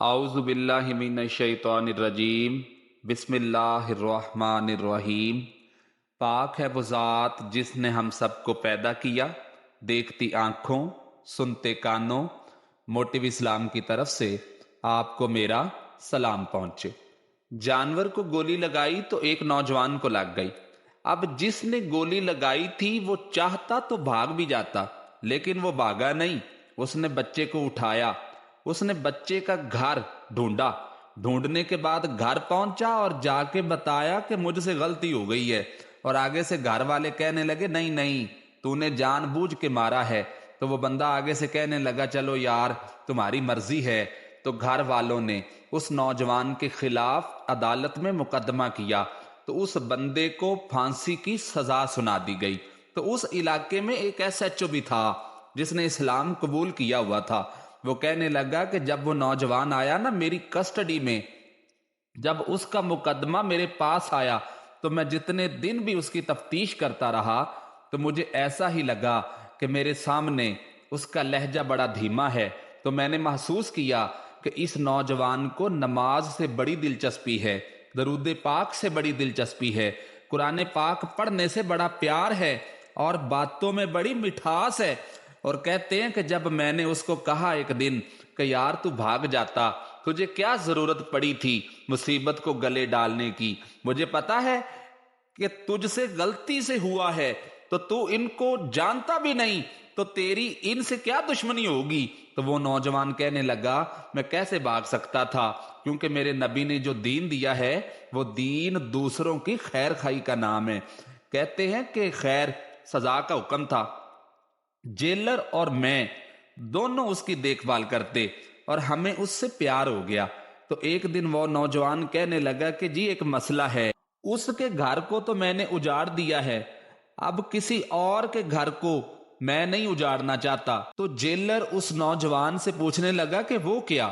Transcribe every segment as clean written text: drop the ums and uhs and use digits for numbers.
اعوذ باللہ من الشیطان الرجیم بسم اللہ الرحمن الرحیم۔ پاک ہے وہ ذات جس نے ہم سب کو پیدا کیا، دیکھتی آنکھوں سنتے کانوں۔ موٹیو اسلام کی طرف سے آپ کو میرا سلام پہنچے۔ جانور کو گولی لگائی تو ایک نوجوان کو لگ گئی۔ اب جس نے گولی لگائی تھی وہ چاہتا تو بھاگ بھی جاتا، لیکن وہ بھاگا نہیں۔ اس نے بچے کو اٹھایا، اس نے بچے کا گھر ڈھونڈا، ڈھونڈنے کے بعد گھر پہنچا اور جا کے بتایا کہ مجھ سے غلطی ہو گئی ہے۔ اور آگے سے گھر والے کہنے لگے نہیں نہیں تو نے جان بوجھ کے مارا ہے۔ تو وہ بندہ آگے سے کہنے لگا چلو یار تمہاری مرضی ہے۔ تو گھر والوں نے اس نوجوان کے خلاف عدالت میں مقدمہ کیا تو اس بندے کو پھانسی کی سزا سنا دی گئی۔ تو اس علاقے میں ایک ایس ایچ او بھی تھا جس نے اسلام قبول کیا ہوا تھا۔ وہ کہنے لگا کہ جب وہ نوجوان آیا نا میری کسٹڈی میں، جب اس کا مقدمہ میرے پاس آیا تو میں جتنے دن بھی اس کی تفتیش کرتا رہا تو مجھے ایسا ہی لگا کہ میرے سامنے اس کا لہجہ بڑا دھیما ہے۔ تو میں نے محسوس کیا کہ اس نوجوان کو نماز سے بڑی دلچسپی ہے، درود پاک سے بڑی دلچسپی ہے، قرآن پاک پڑھنے سے بڑا پیار ہے اور باتوں میں بڑی مٹھاس ہے۔ اور کہتے ہیں کہ جب میں نے اس کو کہا ایک دن کہ یار تو بھاگ جاتا، تجھے کیا ضرورت پڑی تھی مصیبت کو گلے ڈالنے کی، مجھے پتا ہے کہ تجھ سے غلطی سے ہوا ہے، تو ان کو جانتا بھی نہیں، تو تیری ان سے کیا دشمنی ہوگی۔ تو وہ نوجوان کہنے لگا میں کیسے بھاگ سکتا تھا، کیونکہ میرے نبی نے جو دین دیا ہے وہ دین دوسروں کی خیر خواہی کا نام ہے۔ کہتے ہیں کہ خیر سزا کا حکم تھا، جیلر اور میں دونوں اس کی دیکھ بھال کرتے اور ہمیں اس سے پیار ہو گیا۔ تو ایک دن وہ نوجوان کہنے لگا کہ جی ایک مسئلہ ہے، اس کے گھر کو تو میں نے اجاڑ دیا ہے، اب کسی اور کے گھر کو میں نہیں اجاڑنا چاہتا۔ تو جیلر اس نوجوان سے پوچھنے لگا کہ وہ کیا؟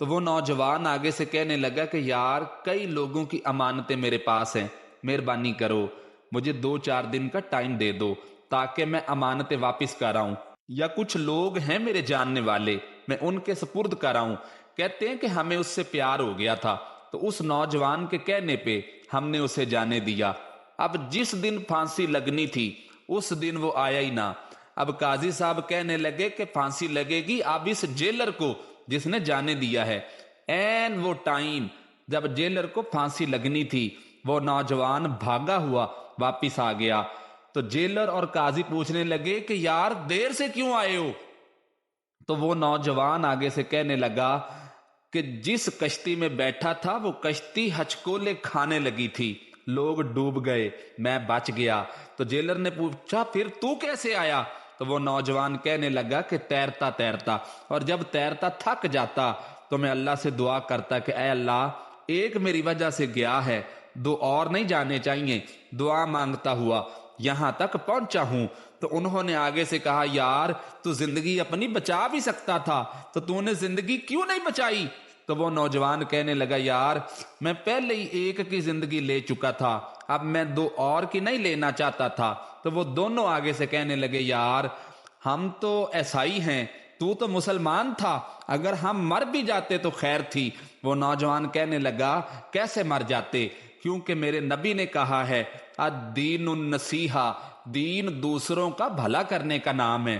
تو وہ نوجوان آگے سے کہنے لگا کہ یار کئی لوگوں کی امانتیں میرے پاس ہیں، مہربانی کرو مجھے 2-4 دن کا ٹائم دے دو تاکہ میں امانتیں واپس کراؤں، یا کچھ لوگ ہیں میرے جاننے والے میں ان کے سپرد کراؤں۔ کہتے ہیں کہ ہمیں اس سے پیار ہو گیا تھا تو اس نوجوان کے کہنے پہ ہم نے اسے جانے دیا۔ اب جس دن پھانسی لگنی تھی اس دن وہ آیا ہی نہ۔ اب قاضی صاحب کہنے لگے کہ پھانسی لگے گی اب اس جیلر کو جس نے جانے دیا ہے۔ این وہ ٹائم جب جیلر کو پھانسی لگنی تھی وہ نوجوان بھاگا ہوا واپس آ گیا۔ تو جیلر اور قاضی پوچھنے لگے کہ یار دیر سے کیوں آئے ہو؟ تو وہ نوجوان آگے سے کہنے لگا کہ جس کشتی میں بیٹھا تھا وہ کشتی ہچکولے کھانے لگی تھی، لوگ ڈوب گئے، میں بچ گیا۔ تو جیلر نے پوچھا پھر تو کیسے آیا؟ تو وہ نوجوان کہنے لگا کہ تیرتا تیرتا، اور جب تیرتا تھک جاتا تو میں اللہ سے دعا کرتا کہ اے اللہ ایک میری وجہ سے گیا ہے، 2 اور نہیں جانے چاہیے، دعا مانگتا ہوا یہاں تک پہنچا ہوں۔ تو انہوں نے آگے سے کہا یار تو زندگی اپنی بچا بھی سکتا تھا، تو نے زندگی کیوں نہیں بچائی؟ تو وہ نوجوان کہنے لگا یار میں پہلے ہی ایک کی زندگی لے چکا تھا، اب میں 2 اور کی نہیں لینا چاہتا تھا۔ تو وہ دونوں آگے سے کہنے لگے یار ہم تو عیسائی ہیں، تو مسلمان تھا، اگر ہم مر بھی جاتے تو خیر تھی۔ وہ نوجوان کہنے لگا کیسے مر جاتے؟ کیونکہ میرے نبی نے کہا ہے الدین النصیحہ، دین دوسروں کا بھلا کرنے کا نام ہے۔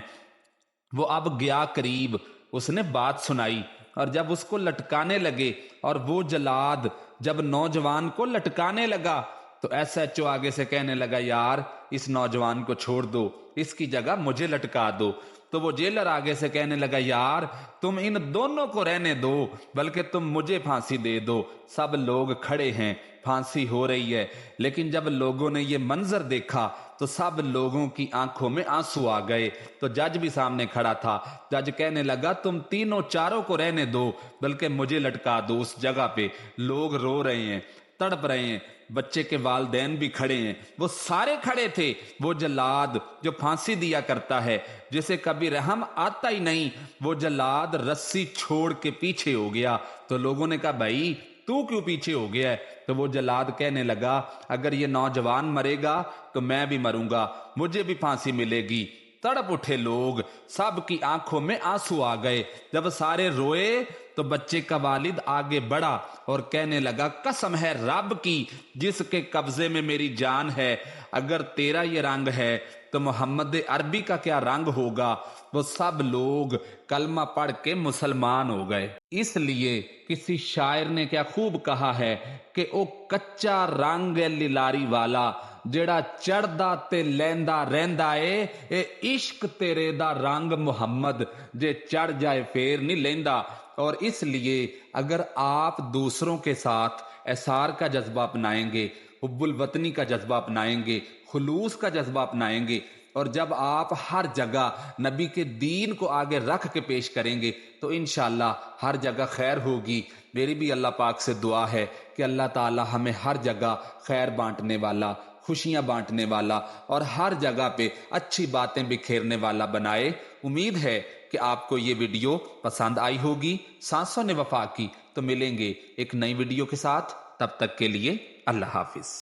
وہ اب گیا قریب، اس نے بات سنائی، اور جب اس کو لٹکانے لگے اور وہ جلاد جب نوجوان کو لٹکانے لگا تو ایس ایچ او آگے سے کہنے لگا یار اس نوجوان کو چھوڑ دو، اس کی جگہ مجھے لٹکا دو۔ تو وہ جیلر آگے سے کہنے لگا یار تم ان دونوں کو رہنے دو، بلکہ تم مجھے پھانسی دے دو، سب لوگ کھڑے ہیں، پھانسی ہو رہی ہے۔ لیکن جب لوگوں نے یہ منظر دیکھا تو سب لوگوں کی آنکھوں میں آنسو آ گئے۔ تو جج بھی سامنے کھڑا تھا، جج کہنے لگا تم تینوں چاروں کو رہنے دو، بلکہ مجھے لٹکا دو اس جگہ پہ، لوگ رو رہے ہیں، تڑپ رہے ہیں، بچے کے والدین بھی کھڑے ہیں، وہ سارے کھڑے تھے۔ وہ جلاد جو پھانسی دیا کرتا ہے جسے کبھی رحم آتا ہی نہیں، وہ جلاد رسی چھوڑ کے پیچھے ہو گیا۔ تو لوگوں نے کہا بھائی تو کیوں پیچھے ہو گیا ہے؟ تو وہ جلاد کہنے لگا اگر یہ نوجوان مرے گا تو میں بھی مروں گا، مجھے بھی پھانسی ملے گی۔ تڑپ اٹھے لوگ، سب کی آنکھوں میں آنسو آ گئے۔ جب سارے روئے تو بچے کا والد آگے بڑھا اور کہنے لگا قسم ہے رب کی جس کے قبضے میں میری جان ہے، اگر تیرا یہ رنگ ہے تو محمد عربی کا کیا رنگ ہوگا۔ وہ سب لوگ کلمہ پڑھ کے مسلمان ہو گئے۔ اس لیے کسی شاعر نے کیا خوب کہا ہے کہ او کچا رنگ ہے للاری والا، جڑا چڑھدا تے لیندا رہندا اے عشق تیرے دا رنگ محمد، جے چڑھ جائے پھر نہیں لیندا۔ اور اس لیے اگر آپ دوسروں کے ساتھ احسار کا جذبہ اپنائیں گے، حب الوطنی کا جذبہ اپنائیں گے، خلوص کا جذبہ اپنائیں گے، اور جب آپ ہر جگہ نبی کے دین کو آگے رکھ کے پیش کریں گے تو انشاءاللہ ہر جگہ خیر ہوگی۔ میری بھی اللہ پاک سے دعا ہے کہ اللہ تعالی ہمیں ہر جگہ خیر بانٹنے والا، خوشیاں بانٹنے والا اور ہر جگہ پہ اچھی باتیں بکھیرنے والا بنائے۔ امید ہے کہ آپ کو یہ ویڈیو پسند آئی ہوگی۔ سانسوں نے وفا کی، تو ملیں گے ایک نئی ویڈیو کے ساتھ، تب تک کے لیے اللہ حافظ۔